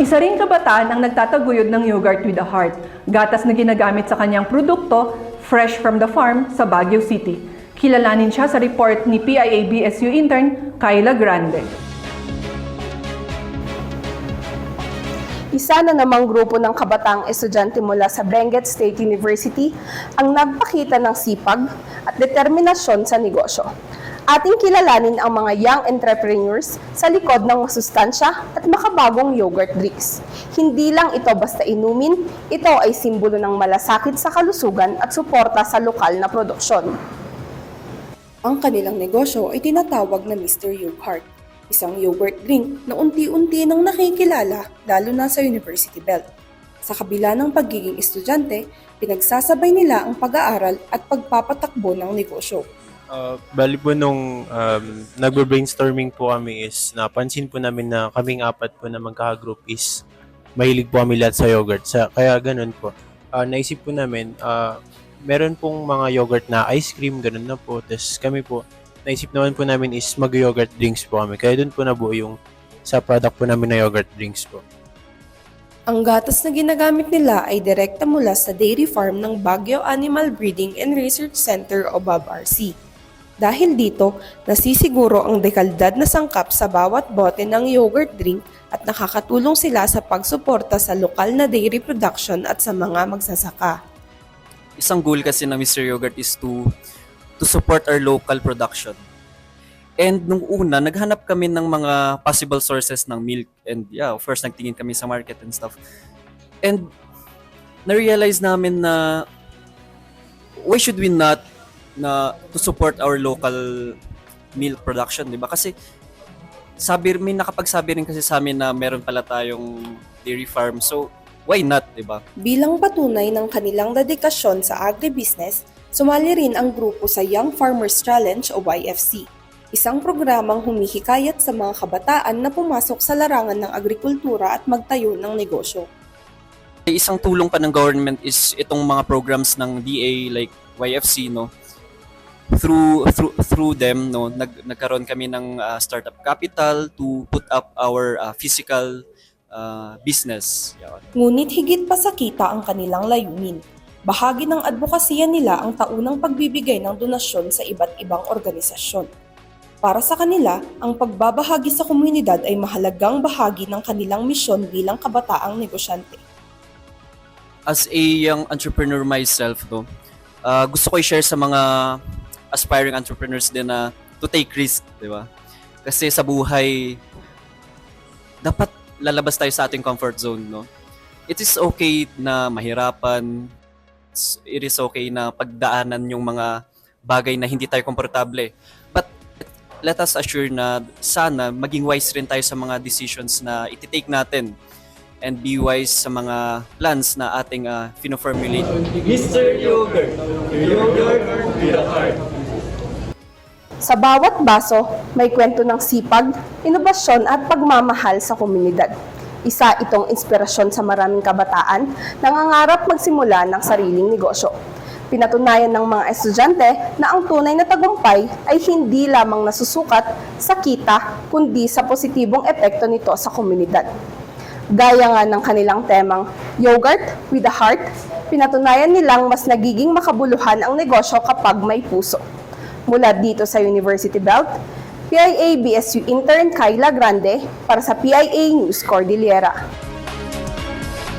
Isa ring kabataan ang nagtataguyod ng Yogurt with a Heart, gatas na ginagamit sa kanyang produkto, fresh from the farm sa Baguio City. Kilalanin siya sa report ni PIA-BSU intern Kyla Grande. Isa na namang grupo ng kabataang estudyante mula sa Benguet State University ang nagpakita ng sipag at determinasyon sa negosyo. Ating kilalanin ang mga young entrepreneurs sa likod ng masustansya at makabagong yogurt drinks. Hindi lang ito basta inumin, ito ay simbolo ng malasakit sa kalusugan at suporta sa lokal na produksyon. Ang kanilang negosyo ay tinatawag na Mr. Yogurt, isang yogurt drink na unti-unti nang nakikilala lalo na sa University Belt. Sa kabila ng pagiging estudyante, pinagsasabay nila ang pag-aaral at pagpapatakbo ng negosyo. Bali po nung nagbe-brainstorming po kami is napansin po namin na kaming apat po na magkaka-group is mahilig po kami lahat sa yogurt. Kaya ganun po. Naisip po namin, meron pong mga yogurt na ice cream, ganun na po. Tapos kami po, naisip naman po namin is mag-yogurt drinks po kami. Kaya dun po nabuo yung sa product po namin na yogurt drinks po. Ang gatas na ginagamit nila ay direkta mula sa dairy farm ng Baguio Animal Breeding and Research Center o BABRC. Dahil dito, nasisiguro ang dekalidad na sangkap sa bawat bote ng yogurt drink at nakakatulong sila sa pagsuporta sa lokal na dairy production at sa mga magsasaka. Isang goal kasi ng Mr. Yogurt is to support our local production. And nung una, naghanap kami ng mga possible sources ng milk. And yeah, first nagtingin kami sa market and stuff. And na-realize namin na why should we not to support our local milk production, di ba? Kasi may nakapagsabi rin kasi sa amin na meron pala tayong dairy farm. So, why not, di ba? Bilang patunay ng kanilang dedikasyon sa agribusiness, sumali rin ang grupo sa Young Farmers Challenge o YFC, isang programang humihikayat sa mga kabataan na pumasok sa larangan ng agrikultura at magtayo ng negosyo. Isang tulong pa ng government is itong mga programs ng DA like YFC, no? Through them, no, nagkaroon kami ng startup capital to put up our physical business. Ngunit higit pa sa kita ang kanilang layunin. Bahagi ng advokasya nila ang taunang pagbibigay ng donasyon sa iba't ibang organisasyon. Para sa kanila, ang pagbabahagi sa komunidad ay mahalagang bahagi ng kanilang misyon bilang kabataang negosyante. As a young entrepreneur myself, no, gusto ko i-share sa mga aspiring entrepreneurs din na to take risk, di ba? Kasi sa buhay, dapat lalabas tayo sa ating comfort zone, no? It is okay na mahirapan. It is okay na pagdaanan yung mga bagay na hindi tayo komportable. But let us assure na sana maging wise rin tayo sa mga decisions na iti-take natin and be wise sa mga plans na ating fino-formulate. Mr. Yogurt, yogurt with a heart. Sa bawat baso, may kwento ng sipag, inobasyon at pagmamahal sa komunidad. Isa itong inspirasyon sa maraming kabataan na nangangarap magsimula ng sariling negosyo. Pinatunayan ng mga estudyante na ang tunay na tagumpay ay hindi lamang nasusukat sa kita, kundi sa positibong epekto nito sa komunidad. Gaya nga ng kanilang temang Yogurt with a Heart, pinatunayan nilang mas nagiging makabuluhan ang negosyo kapag may puso. Mula dito sa University Belt, PIA-BSU intern Kyla Grande para sa PIA News Cordillera.